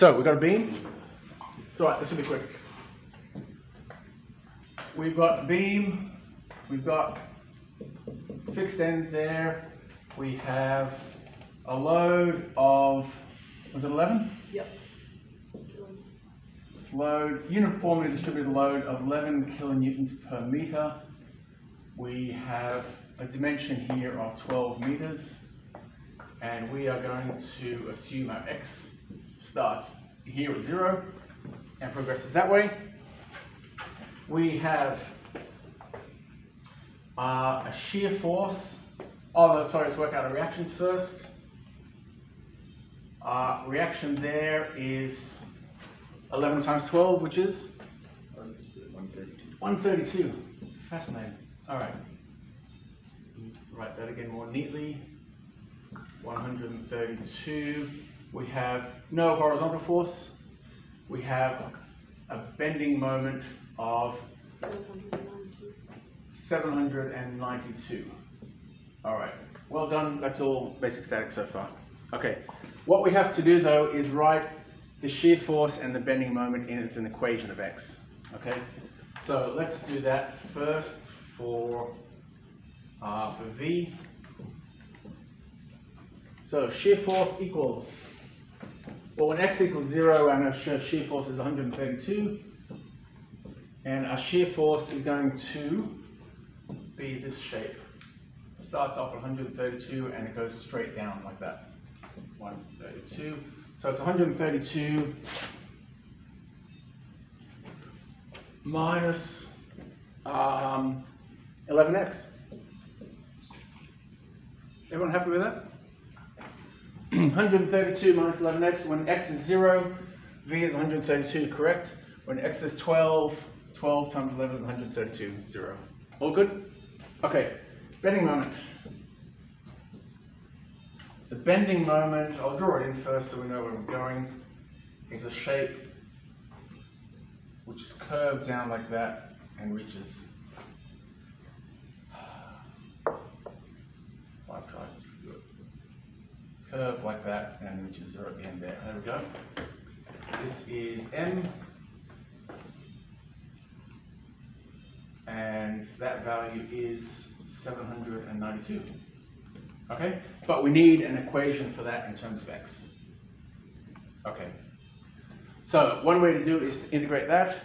So we've got a beam. It's all right, this will be quick. We've got a beam, we've got fixed end there, we have a load of, was it 11? Yep. Load, uniformly distributed load of 11 kilonewtons per meter. We have a dimension here of 12 meters, and we are going to assume our x starts here at 0 and progresses that way. We have a shear force. Oh, no, sorry, let's work out our reactions first. Reaction there is 11 times 12, which is 132. Fascinating. All right. Write that again more neatly. 132. We have no horizontal force. We have a bending moment of 792. All right. Well done. That's all basic statics so far. Okay. What we have to do though is write the shear force and the bending moment in as an equation of x. Okay. So let's do that first for V. So shear force equals, well, when x equals 0, our shear force is 132, and our shear force is going to be this shape. Starts off at 132 and it goes straight down like that. 132. So it's 132 minus 11x. Everyone happy with that? 132 minus 11x. When x is 0, v is 132, correct? When x is 12, 12 times 11 is 132, 0. All good? Okay, bending moment. The bending moment, I'll draw it in first so we know where we're going, is a shape which is curved down like that and reaches 5 tries. Curve like that and reaches 0 at the end there. There we go. This is M, and that value is 792. Okay, but we need an equation for that in terms of x. Okay, so one way to do it is to integrate that.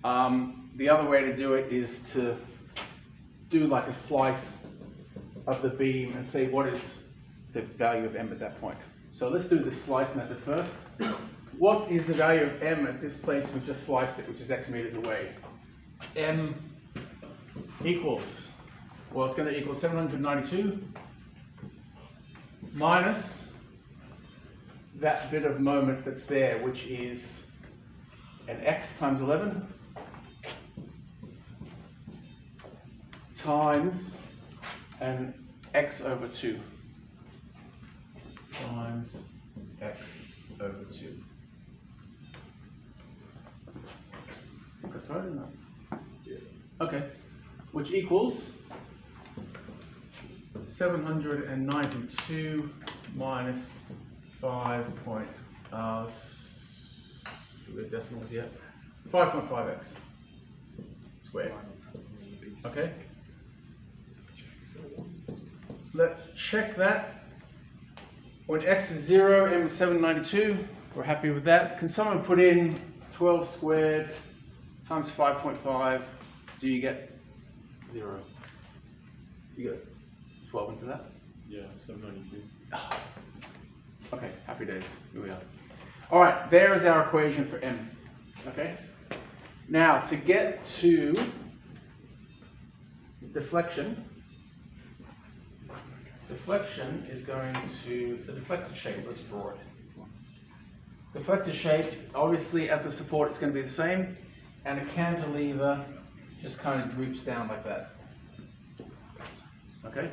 The other way to do it is to do like a slice of the beam and say what is the value of m at that point. So let's do the slice method first. What is the value of m at this place we've just sliced it, which is x meters away? M equals, well, it's going to equal 792 minus that bit of moment that's there, which is an x times 11 times an x over 2 times x over 2. That's right, isn't it? Yeah. Okay, which equals 792 minus 5 point, do we have decimals yet? 5.5x squared. Okay. Let's check that. When x is 0, m is 792. We're happy with that. Can someone put in 12 squared times 5.5? Do you get 0? You get 12 into that? Yeah, 792. Okay, happy days. Here we are. All right, there is our equation for m. Okay. Now to get to deflection. Deflection is going to the deflected shape. Let's draw it. Deflected shape. Obviously, at the support, it's going to be the same, and a cantilever just kind of droops down like that. Okay.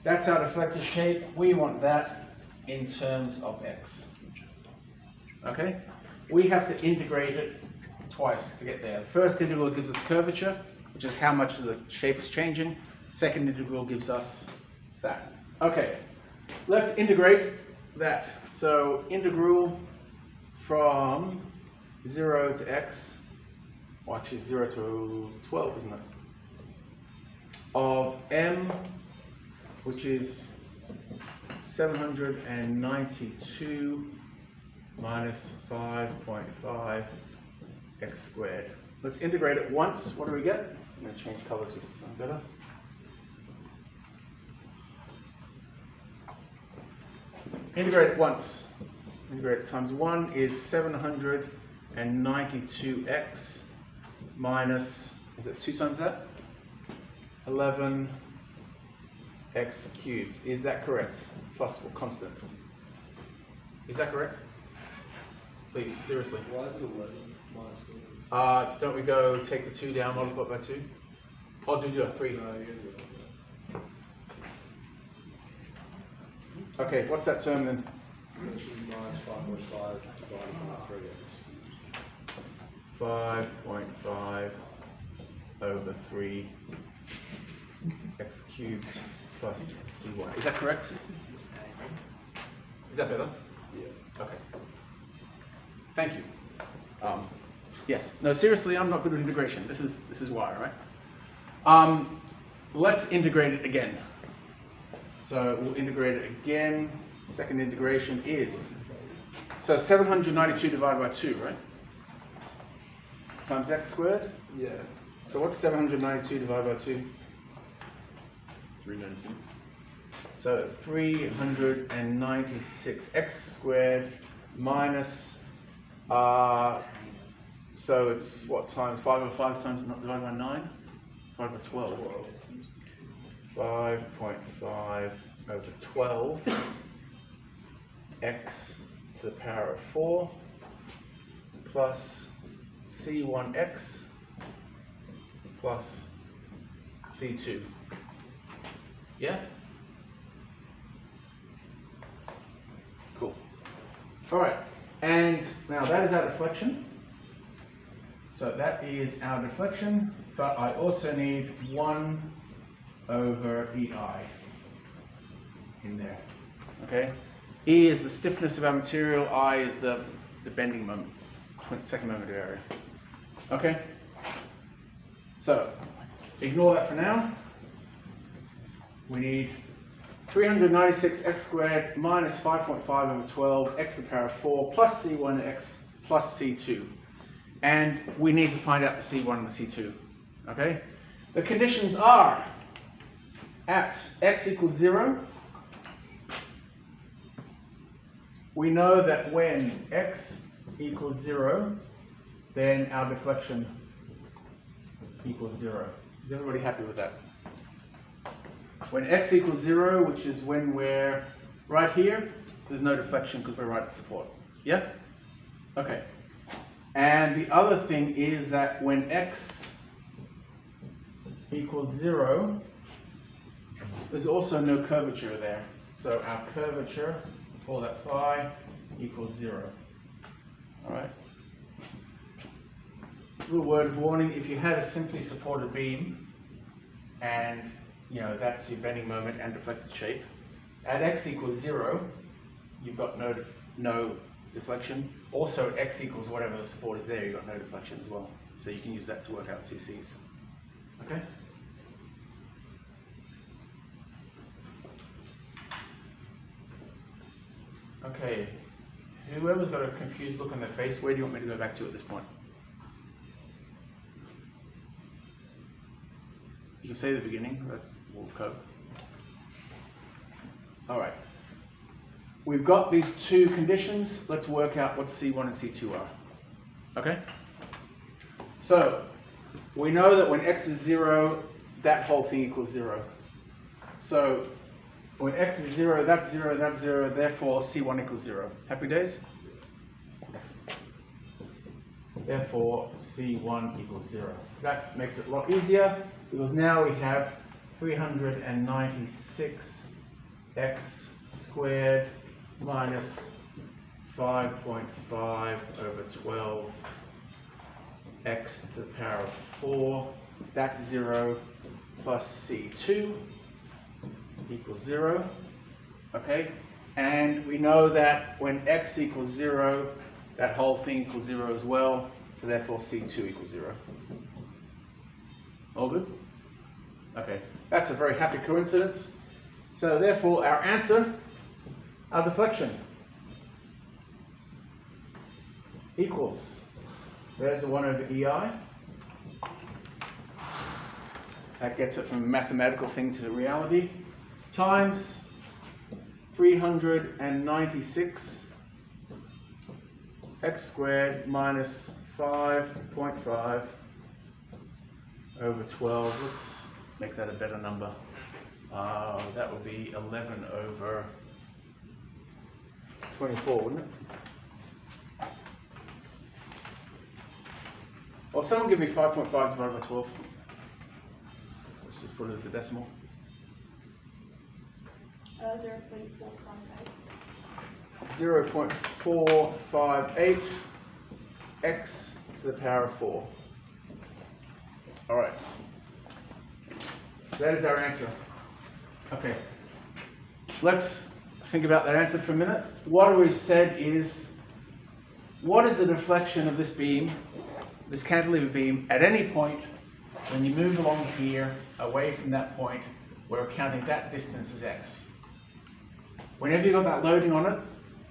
That's our deflected shape. We want that in terms of x. Okay? We have to integrate it twice to get there. The first integral gives us curvature, which is how much the shape is changing. Second integral gives us that. Okay, let's integrate that. So integral from 0 to x, or actually 0 to 12, isn't it? Of m, which is 792 minus 5.5 x squared. Let's integrate it once. What do we get? I'm going to change colors just to sound better. Integrate it once. Integrate it times 1 is 792x minus, is it 2 times that? 11x cubed. Is that correct? Plus what constant? Is that correct? Please, seriously. Why is it 11 minus 2? Don't we go take the 2 down, multiply by 2? Or do you do a 3? No, you can do it. Okay, what's that term then? Minus 5.5 divided by 3x. 5.5 over 3 x cubed plus c1. Is that correct? Is that better? Yeah. Okay. Thank you. Yes. No, seriously, I'm not good at integration. This is why, right? Let's integrate it again. So we'll integrate it again. Second integration is, so 792 divided by 2, right? Times x squared? Yeah. So what's 792 divided by 2? 396. So 396x squared minus, so it's what times 5 over 5 times not divided by 9? Divided by 12. 5.5 over 12 x to the power of 4 plus c1x plus c2. Yeah? Cool. All right. And now that is our deflection. So that is our deflection, but I also need 1 over EI in there. Okay? E is the stiffness of our material, I is the bending moment, second moment of area. Okay? So, ignore that for now. We need 396x squared minus 5.5 over 12 x to the power of 4 plus c1x plus c2. And we need to find out the c1 and the c2. Okay? The conditions are at x equals 0, we know that when x equals 0, then our deflection equals 0. Is everybody happy with that? When x equals 0, which is when we're right here, there's no deflection because we're right at support. Yeah? Okay. And the other thing is that when x equals 0, there's also no curvature there. So our curvature, call that phi, equals 0. Alright? Little word of warning, if you had a simply supported beam, and that's your bending moment and deflected shape, at x equals 0, you've got no deflection. Also, x equals whatever the support is there, you've got no deflection as well. So you can use that to work out 2c's. Okay? Okay, whoever's got a confused look on their face, where do you want me to go back to at this point? You can say the beginning, but we'll code. All right. We've got these two conditions. Let's work out what C1 and C2 are. Okay? So, we know that when x is 0, that whole thing equals 0. So, when x is 0, that's 0, that's 0, therefore C1 equals 0. Happy days? Therefore, C1 equals 0. That makes it a lot easier, because now we have 396x squared minus 5.5 over 12 x to the power of 4. That's 0 plus C2 equals 0. Okay? And we know that when x equals 0, That whole thing equals 0 as well, so therefore C2 equals 0. All good? Okay, that's a very happy coincidence. So therefore our answer, our deflection, equals, there's the 1 over EI. That gets it from a mathematical thing to the reality, times 396 x squared minus 5.5 over 12. Let's make that a better number. That would be 11 over 24, wouldn't it? Or someone give me 5.5 divided by 12. Let's just put it as a decimal. 0.458. 0.458 x to the power of 4. All right. That is our answer. Okay. Let's think about that answer for a minute. What we've said is, what is the deflection of this beam, this cantilever beam, at any point when you move along here away from that point? We're counting that distance as x. Whenever you've got that loading on it,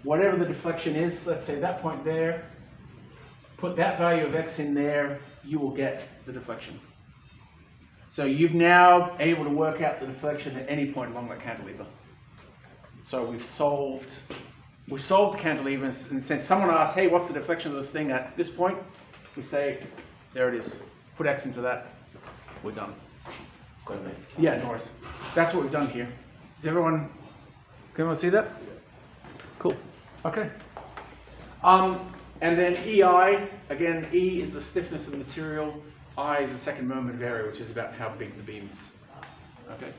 whatever the deflection is, let's say that point there, put that value of x in there, you will get the deflection. So you've now able to work out the deflection at any point along that cantilever. So we've solved the cantilever, and since someone asks, hey, what's the deflection of this thing at this point? We say, there it is. Put x into that. We're done. Yeah, no worries. That's what we've done here. Can everyone see that? Cool. Okay. And then EI, again, E is the stiffness of the material. I is the second moment of area, which is about how big the beam is. Okay.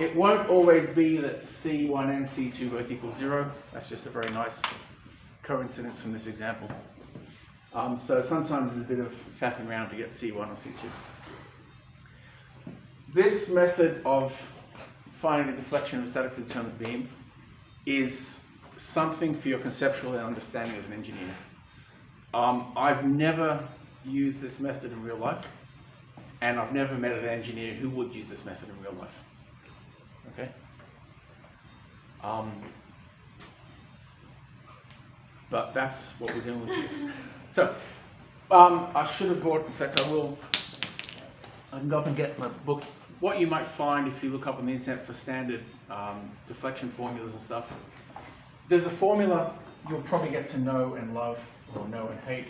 It won't always be that C1 and C2 both equal 0. That's just a very nice coincidence from this example. So sometimes there's a bit of faffing around to get C1 or C2. This method of finding the deflection of a statically determinate beam is something for your conceptual understanding as an engineer. I've never used this method in real life, and I've never met an engineer who would use this method in real life. Okay? But that's what we're doing with you. So, I should have brought, in fact I can go up and get my book. What you might find if you look up on the internet for standard deflection formulas and stuff, there's a formula you'll probably get to know and love, or know and hate,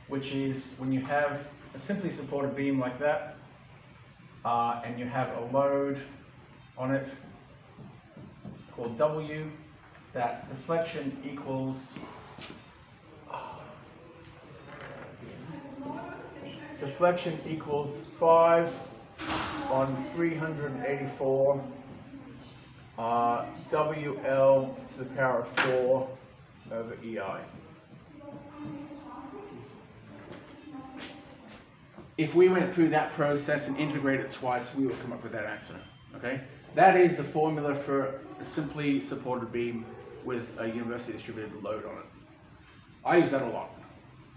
which is when you have a simply supported beam like that, and you have a load on it called W, that deflection equals deflection equals 5 on 384 WL to the power of 4 over EI. If we went through that process and integrated it twice, we would come up with that answer. Okay? That is the formula for a simply supported beam with a universally distributed load on it. I use that a lot.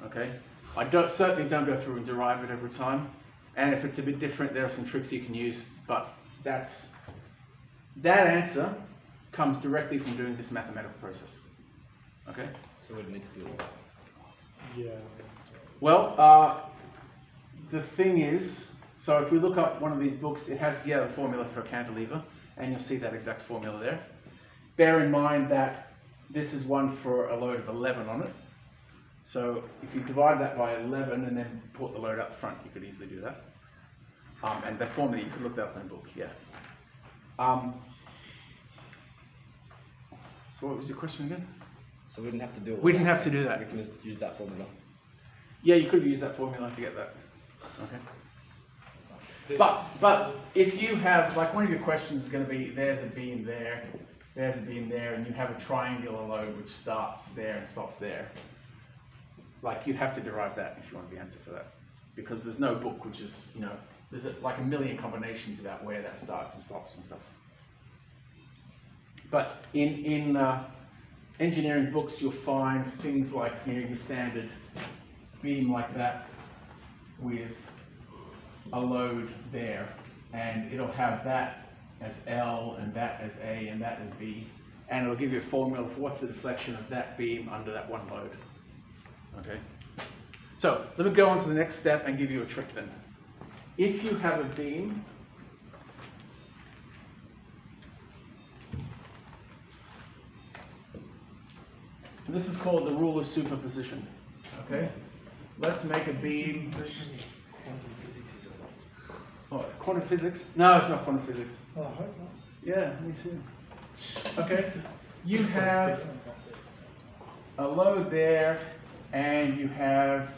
Okay? I certainly don't go through and derive it every time. And if it's a bit different, there are some tricks you can use, but that answer comes directly from doing this mathematical process. Okay? So we'd need to do that. Yeah. Well, the thing is, so if we look up one of these books, it has, the formula for a cantilever, and you'll see that exact formula there. Bear in mind that this is one for a load of 11 on it. So if you divide that by 11 and then put the load up front, you could easily do that. And the formula, you could look that up in the book, yeah. So what was your question again? So we didn't have to do it. We didn't have to do that. We can just use that formula. Yeah, you could use that formula to get that. Okay. But if you have, like, one of your questions is going to be, there's a beam there, and you have a triangular load which starts there and stops there. Like, you'd have to derive that if you want the answer for that, because there's no book which is, there's like a million combinations about where that starts and stops and stuff. But in engineering books, you'll find things like, you know, your standard beam like that with a load there, and it'll have that as L, and that as A, and that as B, and it'll give you a formula for what's the deflection of that beam under that one load. Okay? So, let me go on to the next step and give you a trick then. If you have a beam this is called the rule of superposition. Okay? Let's make a beam. Oh, it's quantum physics? No, it's not quantum physics. Oh, I hope not. Yeah, me too. Okay? You have a load there, and you have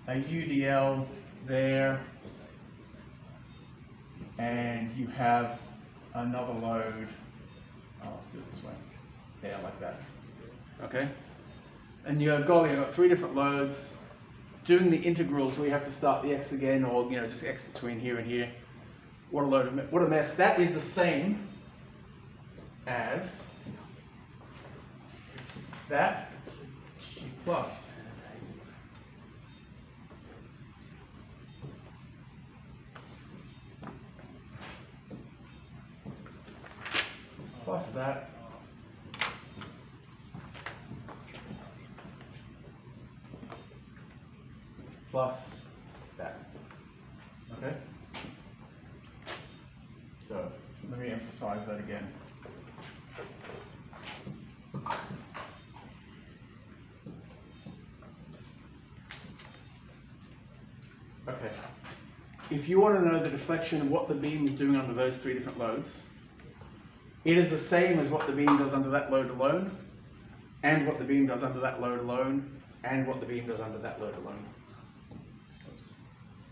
a UDL there, and you have another load. Oh, let's do it this way. Yeah, like that. Okay? And you've got 3 different loads. Doing the integrals, we have to start the x again, or just x between here and here. What a mess. That is the same as that plus that plus that. Okay? So, let me emphasize that again. Okay. If you want to know the deflection of what the beam is doing under those 3 different loads, it is the same as what the beam does under that load alone, and what the beam does under that load alone, and what the beam does under that load alone.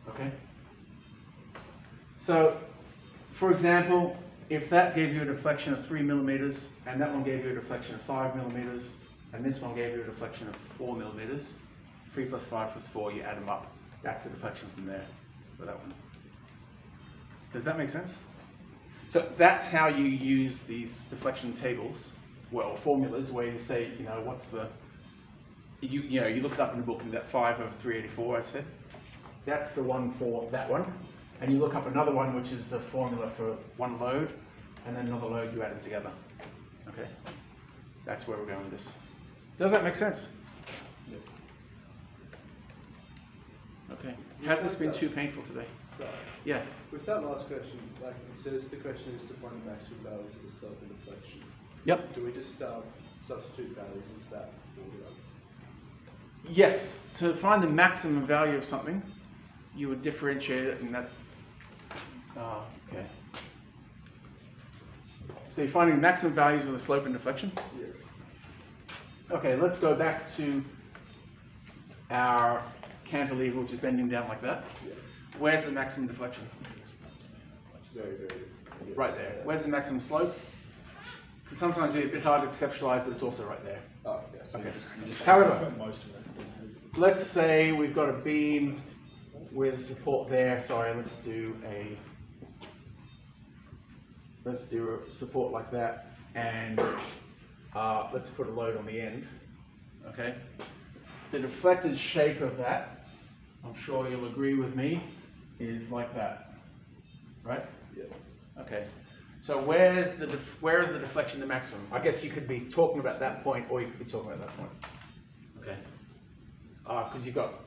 Okay? So, for example, if that gave you a deflection of 3 millimeters, and that one gave you a deflection of 5 millimeters, and this one gave you a deflection of 4 millimeters, 3 plus 5 plus 4, you add them up. That's the deflection from there for that one. Does that make sense? So that's how you use these deflection tables, well, formulas, where you say, what's the, you look it up in the book, and that 5 over 384, I said. That's the one for that one. And you look up another one, which is the formula for one load, and then another load, you add them together. Okay? That's where we're going with this. Does that make sense? Yep. Okay. Has this been too painful today? Sorry. Yeah. With that last question, like it says the question is to find the maximum values of the slope and deflection. Yep. Do we just substitute values into that formula? Yes. To find the maximum value of something, you would differentiate it in that. Okay. So you're finding maximum values of the slope and deflection? Yeah. Okay, let's go back to our cantilever, which is bending down like that. Yeah. Where's the maximum deflection? Very, very. Yeah. Right there. Where's the maximum slope? It's sometimes a bit hard to conceptualize, but it's also right there. Oh, yes. Okay. You just However, most of it. let's say we've got a beam with support there. Sorry, let's do a support like that, and let's put a load on the end. Okay. The deflected shape of that, I'm sure you'll agree with me, is like that, right? Yeah. Okay. So where is the deflection the maximum? I guess you could be talking about that point, or you could be talking about that point. Okay. Because you've got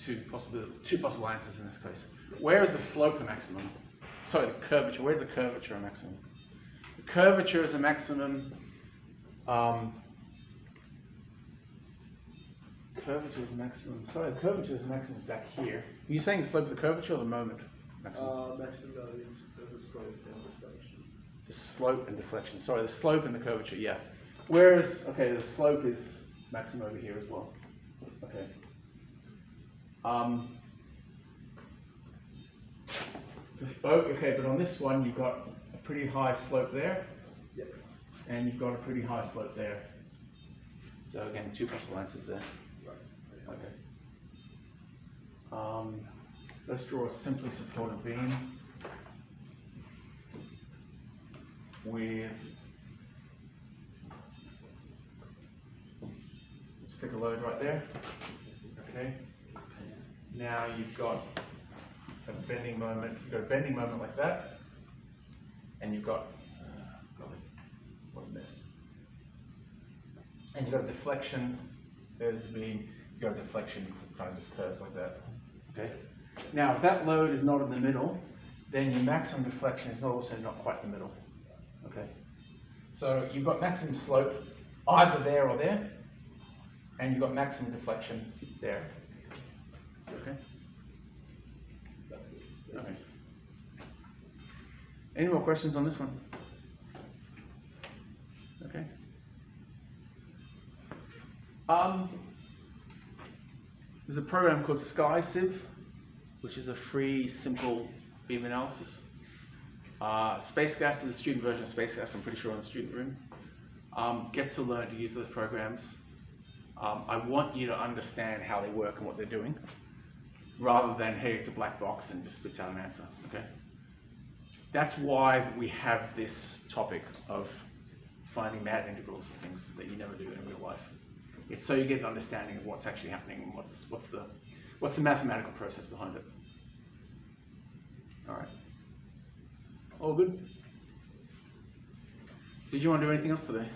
two possible answers in this case. Where is the slope a maximum? Sorry, the curvature. Where's the curvature a maximum? The curvature is a maximum. Curvature is a maximum. Sorry, the curvature is a maximum is back here. Are you saying the slope of the curvature or the moment? Maximum? Maximum values of the slope and deflection. The slope and deflection. Sorry, the slope and the curvature, yeah. Whereas, okay, the slope is maximum over here as well. Okay. Okay, but on this one, you've got a pretty high slope there. Yep. And you've got a pretty high slope there. So again, two possible answers there. Right. Okay. Let's draw a simply supported beam with stick a load right there. Okay. Now you've got a bending moment. You've got a bending moment like that, and you've got golly, what a mess. And you've got a deflection. There's the beam. You've got a deflection. Kind of just curves like that. Okay. Now, if that load is not in the middle, then your maximum deflection is also not quite the middle. Okay. So you've got maximum slope either there or there, and you've got maximum deflection there. Okay. That's good. Okay. Any more questions on this one? Okay. There's a program called SkySieve, which is a free, simple beam analysis. Space Gas is a student version of Space Gas, I'm pretty sure, in the student room. Get to learn to use those programs. I want you to understand how they work and what they're doing, rather than, hey, it's a black box and just spits out an answer, okay? That's why we have this topic of finding mad integrals for things that you never do in real life. It's so you get an understanding of what's actually happening and what's the mathematical process behind it. All right. All good? Did you want to do anything else today?